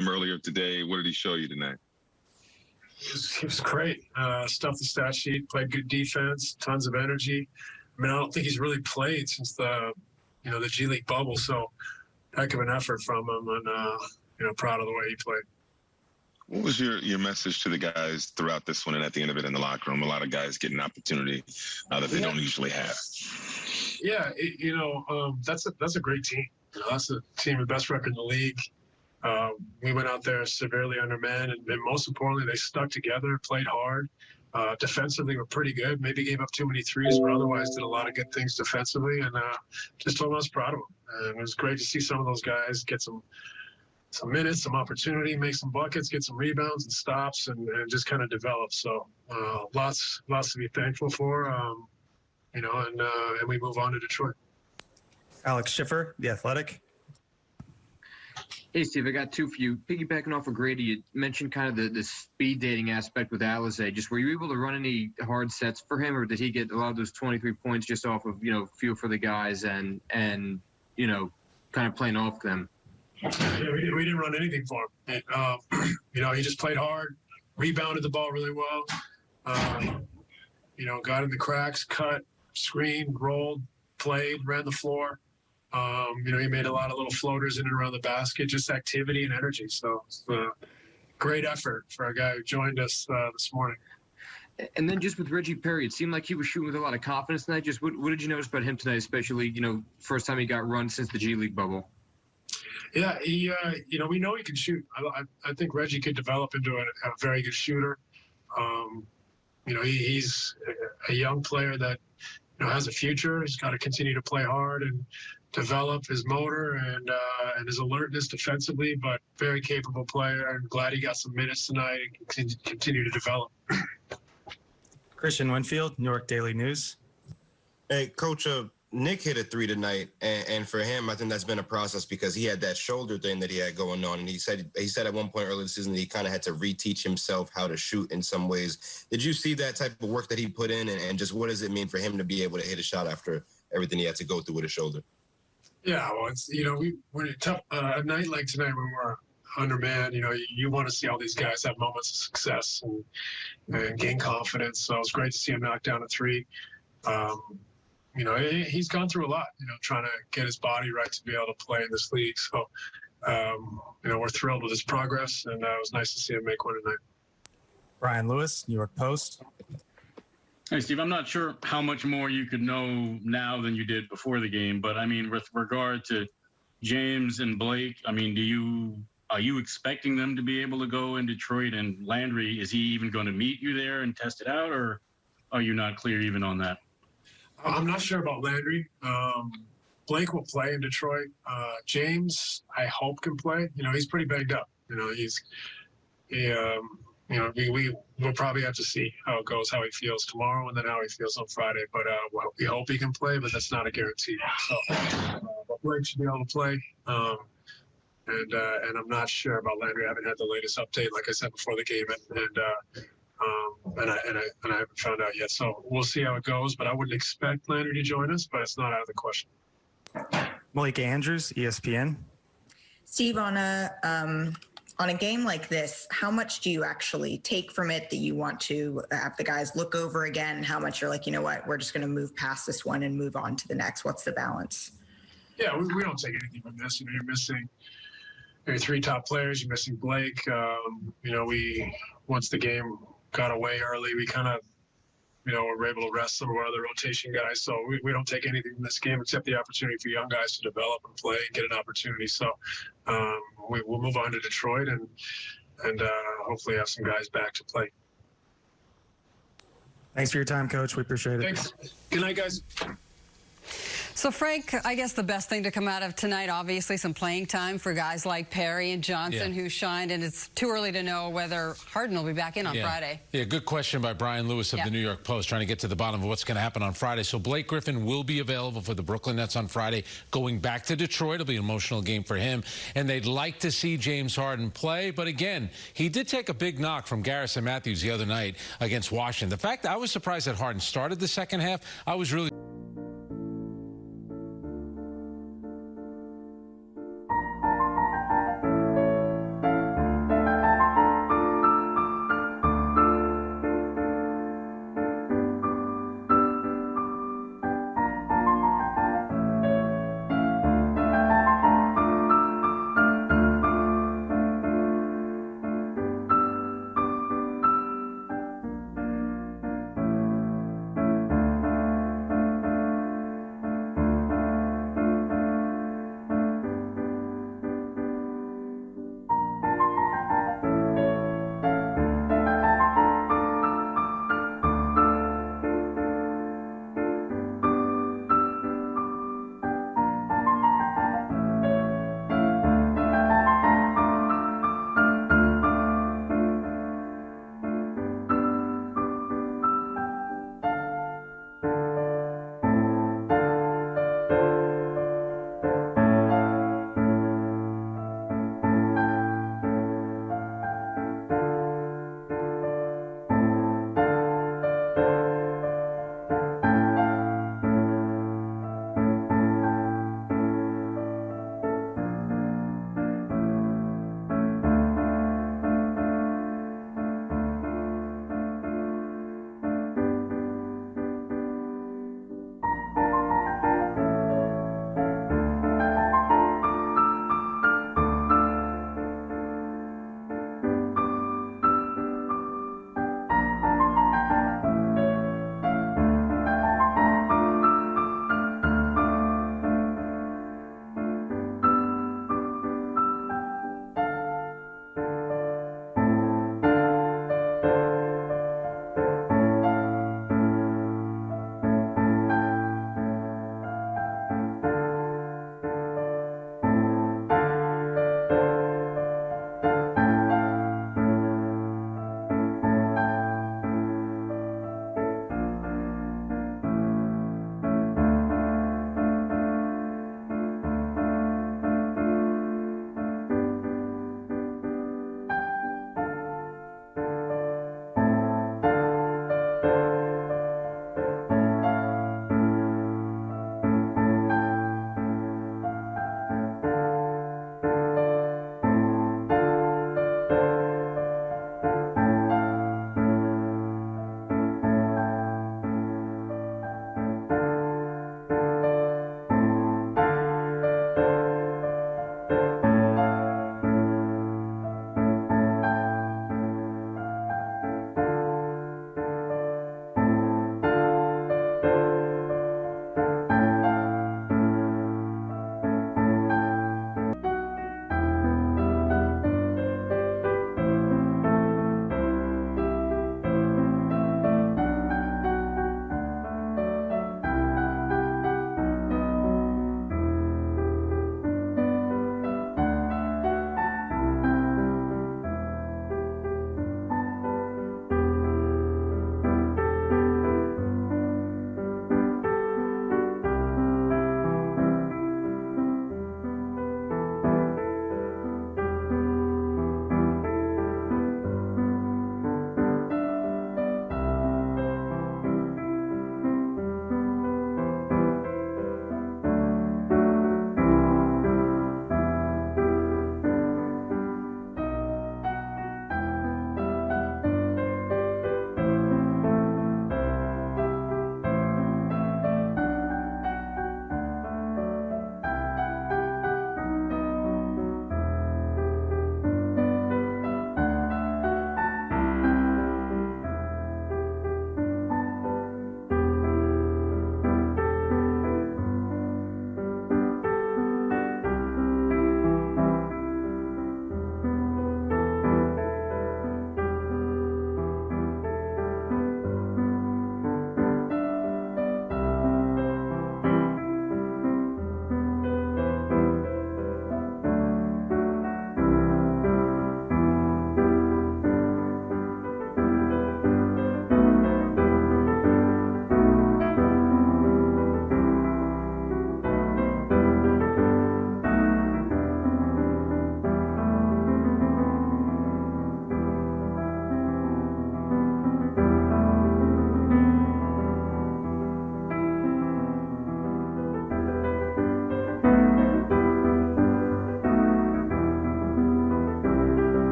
him earlier today. What did he show you tonight? He was great. Stuffed the stat sheet, played good defense, tons of energy. I mean, I don't think he's really played since the G League bubble. So heck of an effort from him, and proud of the way he played. What was your message to the guys throughout this one and at the end of it in the locker room? A lot of guys get an opportunity that they don't usually have. Yeah, that's a great team. That's a team with the best record in the league. We went out there severely undermanned, and most importantly, they stuck together, played hard. Defensively, were pretty good. Maybe gave up too many threes, but otherwise did a lot of good things defensively. And just told them I was proud of them. And it was great to see some of those guys get some minutes, some opportunity, make some buckets, get some rebounds and stops, and just kind of develop. So lots to be thankful for. And we move on to Detroit. Alex Schiffer, The Athletic. Hey, Steve, I got two for you. Piggybacking off of Grady, you mentioned kind of the speed dating aspect with Alizé. Just were you able to run any hard sets for him, or did he get a lot of those 23 points just off of, feel for the guys and kind of playing off them? Yeah, we didn't run anything for him. And, he just played hard, rebounded the ball really well, got in the cracks, cut, screened, rolled, played, ran the floor. He made a lot of little floaters in and around the basket, just activity and energy. So it's a great effort for a guy who joined us this morning. And then just with Reggie Perry, it seemed like he was shooting with a lot of confidence tonight. Just what did you notice about him tonight, especially, first time he got run since the G League bubble? Yeah, we know he can shoot. I think Reggie could develop into a very good shooter. He's a young player that has a future. He's got to continue to play hard and develop his motor and his alertness defensively, but very capable player. And glad he got some minutes tonight and can continue to develop. Christian Winfield, New York Daily News. Hey, Coach, Nick hit a three tonight, and for him, I think that's been a process because he had that shoulder thing that he had going on, and he said at one point earlier this season that he kind of had to reteach himself how to shoot in some ways. Did you see that type of work that he put in, and just what does it mean for him to be able to hit a shot after everything he had to go through with his shoulder? Yeah, well, it's when it's tough a night like tonight when we're undermanned, you want to see all these guys have moments of success and gain confidence. So it's great to see him knock down a three. He's gone through a lot, trying to get his body right to be able to play in this league. So, we're thrilled with his progress, and it was nice to see him make one tonight. Brian Lewis, New York Post. Hey, Steve, I'm not sure how much more you could know now than you did before the game, but, with regard to James and Blake, are you expecting them to be able to go in Detroit? And Landry, is he even going to meet you there and test it out, or are you not clear even on that? I'm not sure about Landry. Blake will play in Detroit. James, I hope, can play. He's pretty banged up. We'll probably have to see how it goes, how he feels tomorrow, and then how he feels on Friday. But we hope he can play, but that's not a guarantee. So, but Blake should be able to play. And I'm not sure about Landry. I haven't had the latest update, like I said before the game, and I haven't found out yet. So we'll see how it goes. But I wouldn't expect Landry to join us, but it's not out of the question. Malika Andrews, ESPN. Steve, on a game like this, how much do you actually take from it that you want to have the guys look over again? How much you're like, we're just going to move past this one and move on to the next? What's the balance? Yeah, we don't take anything from this. You're missing your three top players. You're missing Blake. Once the game got away early, we kind of, were able to rest some of our other rotation guys. So we don't take anything from this game except the opportunity for young guys to develop and play and get an opportunity. So we'll move on to Detroit and hopefully have some guys back to play. Thanks for your time, Coach. We appreciate it. Thanks. Good night, guys. So, Frank, I guess the best thing to come out of tonight, obviously, some playing time for guys like Perry and Johnson who shined, and it's too early to know whether Harden will be back in on Friday. Yeah, good question by Brian Lewis of the New York Post, trying to get to the bottom of what's going to happen on Friday. So Blake Griffin will be available for the Brooklyn Nets on Friday, going back to Detroit. It'll be an emotional game for him, and they'd like to see James Harden play. But again, he did take a big knock from Garrison Matthews the other night against Washington. The fact that I was surprised that Harden started the second half, I was really...